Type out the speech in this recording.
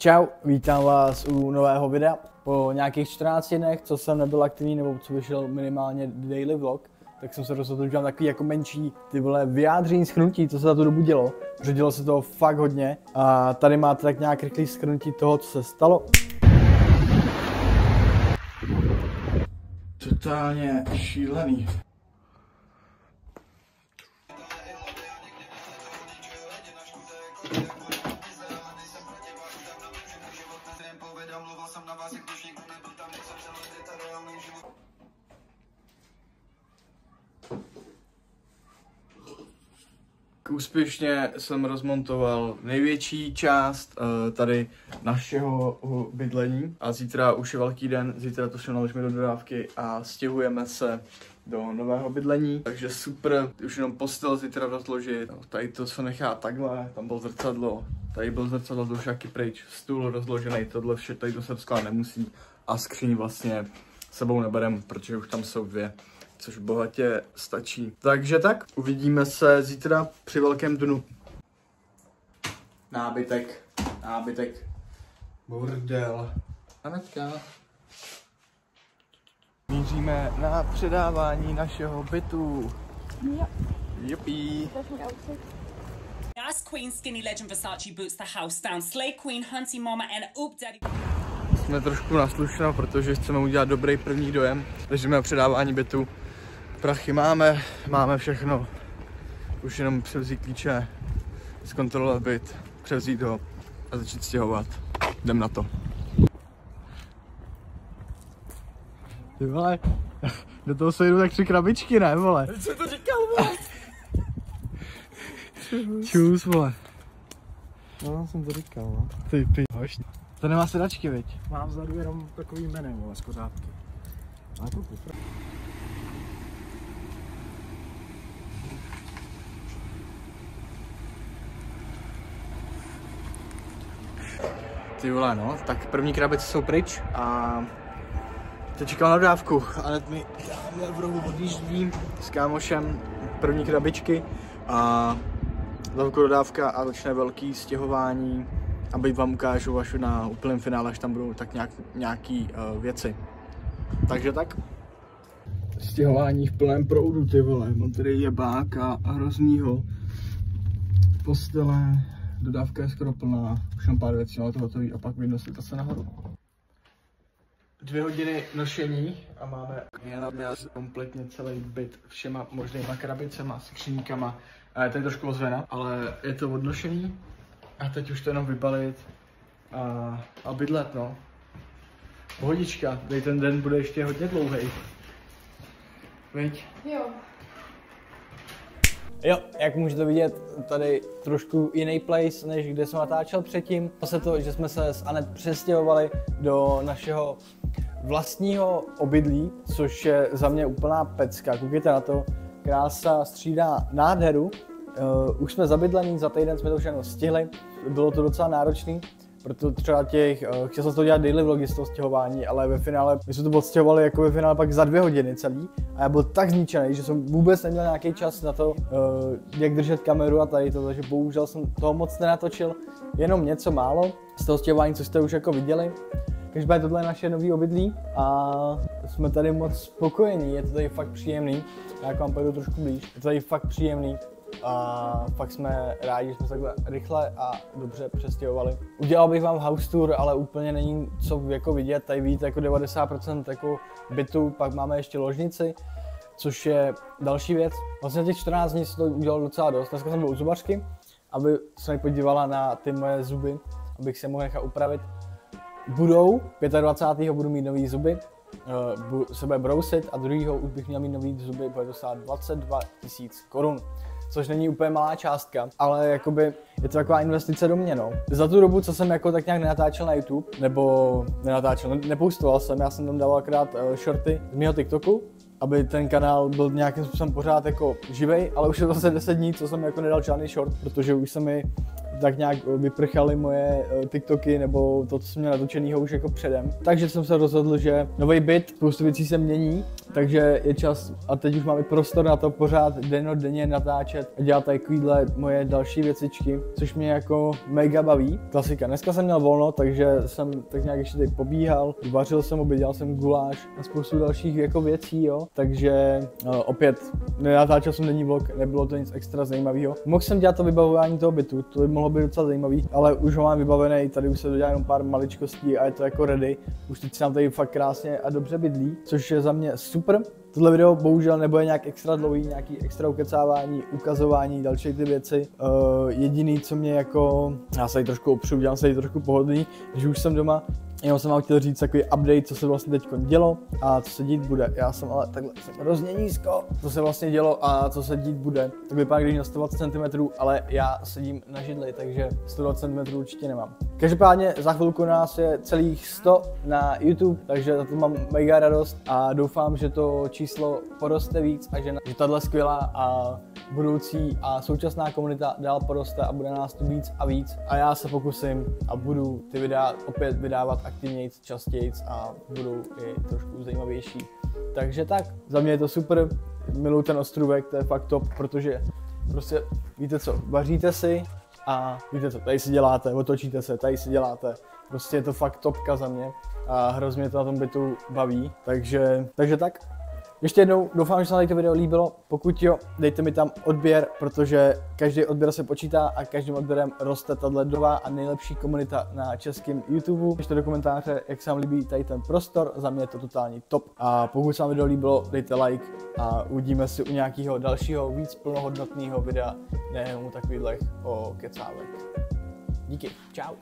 Čau, vítám vás u nového videa. Po nějakých 14 dnech, co jsem nebyl aktivní, nebo co vyšel minimálně daily vlog, tak jsem se rozhodl, že udělám takový jako menší vyjádření, shrnutí, co se za tu dobu dělo. Protože dělo se toho fakt hodně a tady máte tak nějak rychlý shrnutí toho, co se stalo. Totálně šílený. Úspěšně jsem rozmontoval největší část tady našeho bydlení a zítra už je velký den, zítra to všechno naložíme do dodávky a stěhujeme se do nového bydlení, takže super, už jenom postel zítra rozložit, no, tady to se nechá takhle, tam bylo zrcadlo, tady bylo zrcadlo do šaky pryč, stůl rozložený, tohle vše, tady to se skládat nemusí a skříň vlastně sebou neberem, protože už tam jsou dvě. Což bohatě stačí. Takže tak, uvidíme se zítra při velkém dnu. Nábytek, bordel. Anetka. Míříme na předávání našeho bytu. Jo. Juppie. Ask Queen Skinny Legend Versace boots the house down. Slay Queen, Hunty Mama and Oop Daddy. Jsme trošku naslušeno, protože chceme udělat dobrý první dojem. Takže jsme o předávání bytu. Prachy máme všechno, už jenom převzít klíče, zkontrolovat byt, převzít ho a začít stěhovat. Jdem na to. Ty vole, do toho se jdou tak 3 krabičky, ne vole? Co jsi to říkal, vole? Čus, vole. No, jsem to říkal, no. Ty pihoš. To nemá sedačky, viď? Mám vzadu jenom takový jménem, vole, z kořátky. A to kupra. Ty vole, no, tak první krabice jsou pryč a teď čekám na dodávku. Anet mi dáme v rohu odjíždí s kámošem první krabičky a velkou dodávka a začne velký stěhování, aby vám ukážu až na úplném finále, až tam budou tak nějaký věci. Takže tak. Stěhování v plném proudu, ty vole, mám tady jebák a hroznýho postele. Dodávka je skoro plná, už mám pár věcí, ale to hotový a pak vynoslit se nahoru. 2 hodiny nošení a máme kompletně celý byt všema možnýma krabicema, skříňkama. Je tady trošku ozvěna, ale je to odnošení a teď už to jenom vybalit a bydlet, no. Pohodička, tady ten den bude ještě hodně dlouhý. Viď? Jo. Jo, jak můžete vidět, tady trošku jiný place, než kde jsem natáčel předtím. Zase to, že jsme se s Anet přestěhovali do našeho vlastního obydlí, což je za mě úplná pecka. Koukejte na to, krása střídá nádheru. Už jsme zabydlení, za týden jsme to všechno stihli, bylo to docela náročný. Proto třeba chtěl jsem to dělat daily vlogy z toho stěhování, ale ve finále, my jsme to odstěhovali jako ve finále pak za 2 hodiny celý a já byl tak zničený, že jsem vůbec neměl nějaký čas na to, jak držet kameru a tady to, takže bohužel jsem toho moc nenatočil, jenom něco málo z toho stěhování, co jste už jako viděli. Každopádně tohle je naše nový obydlí a jsme tady moc spokojení, je to tady fakt příjemný, já k vám pojdu trošku blíž, je to tady fakt příjemný. A fakt jsme rádi, že jsme se takhle rychle a dobře přestěhovali. Udělal bych vám house tour, ale úplně není co jako vidět. Tady vidíte jako 90% jako bytu, pak máme ještě ložnici, což je další věc. Vlastně těch 14 dní se to udělalo docela dost. Dneska jsem byl u zubařky, aby se mi podívala na ty moje zuby, abych si je mohl nechat upravit. Budou, 25. budu mít nový zuby, se bude brousit a 2. už bych měl mít nový zuby, bude dostat 22 000 korun. Což není úplně malá částka, ale jakoby je to taková investice do mě, no. Za tu dobu, co jsem jako tak nějak nenatáčel na YouTube, nebo nepoustoval jsem, já jsem tam dával akorát shorty z mého TikToku, aby ten kanál byl nějakým způsobem pořád jako živej, ale už je to zase 10 dní, co jsem jako nedal žádný short, protože už se mi tak nějak vyprchaly moje TikToky nebo to, co jsem měl natočenýho už jako předem. Takže jsem se rozhodl, že nový byt, spoustu věcí se mění takže je čas a teď už máme prostor na to pořád denně natáčet a dělat takovýhle moje další věcičky, což mě jako mega baví. Klasika, dneska jsem měl volno, takže jsem tak nějak ještě tady pobíhal, vařil jsem, oběděl jsem guláš a spoustu dalších jako věcí, jo. Takže opět nenatáčel jsem denní vlog, nebylo to nic extra zajímavého. Mohl jsem dělat to vybavování toho bytu, to by mohlo být docela zajímavý, ale už ho mám vybavený, tady už se dodělá jenom pár maličkostí a je to jako ready. Už teď se nám tady fakt krásně a dobře bydlí, což je za mě super. Tohle video bohužel nebude nějak extra dlouhý, nějaký extra ukecávání, ukazování, další ty věci. Jediný, co mě jako, já se tady trošku opřu, dělám se tady trošku pohodlný, když už jsem doma, jenom jsem vám chtěl říct takový update, co se vlastně teď dělo a co se dít bude. Já jsem ale takhle jsem hrozně nízko, co se vlastně dělo a co se dít bude. Tak vypadá, když na 120 cm, ale já sedím na židli, takže 120 cm určitě nemám. Každopádně za chvilku nás je celých 100 na YouTube, takže za to mám mega radost a doufám, že to číslo poroste víc a že tahle skvělá a budoucí a současná komunita dál poroste a bude nás tu víc a víc. A já se pokusím a budu ty videa opět vydávat aktivnějc, častějc a budou i trošku zajímavější. Takže tak, za mě je to super, miluji ten ostrůvek, to je fakt top, protože prostě víte co, vaříte si a víte co, tady si děláte, otočíte se, tady si děláte, prostě je to fakt topka za mě a hrozně mě to na tom bytu baví, takže tak. Ještě jednou doufám, že se vám to video líbilo, pokud jo, dejte mi tam odběr, protože každý odběr se počítá a každým odběrem roste tato nová a nejlepší komunita na českém YouTube. Pište do komentáře, jak se vám líbí tady ten prostor, za mě je to totální top. A pokud se vám video líbilo, dejte like a uvidíme si u nějakého dalšího víc plnohodnotného videa, nejenom u takových o kecávek. Díky, čau.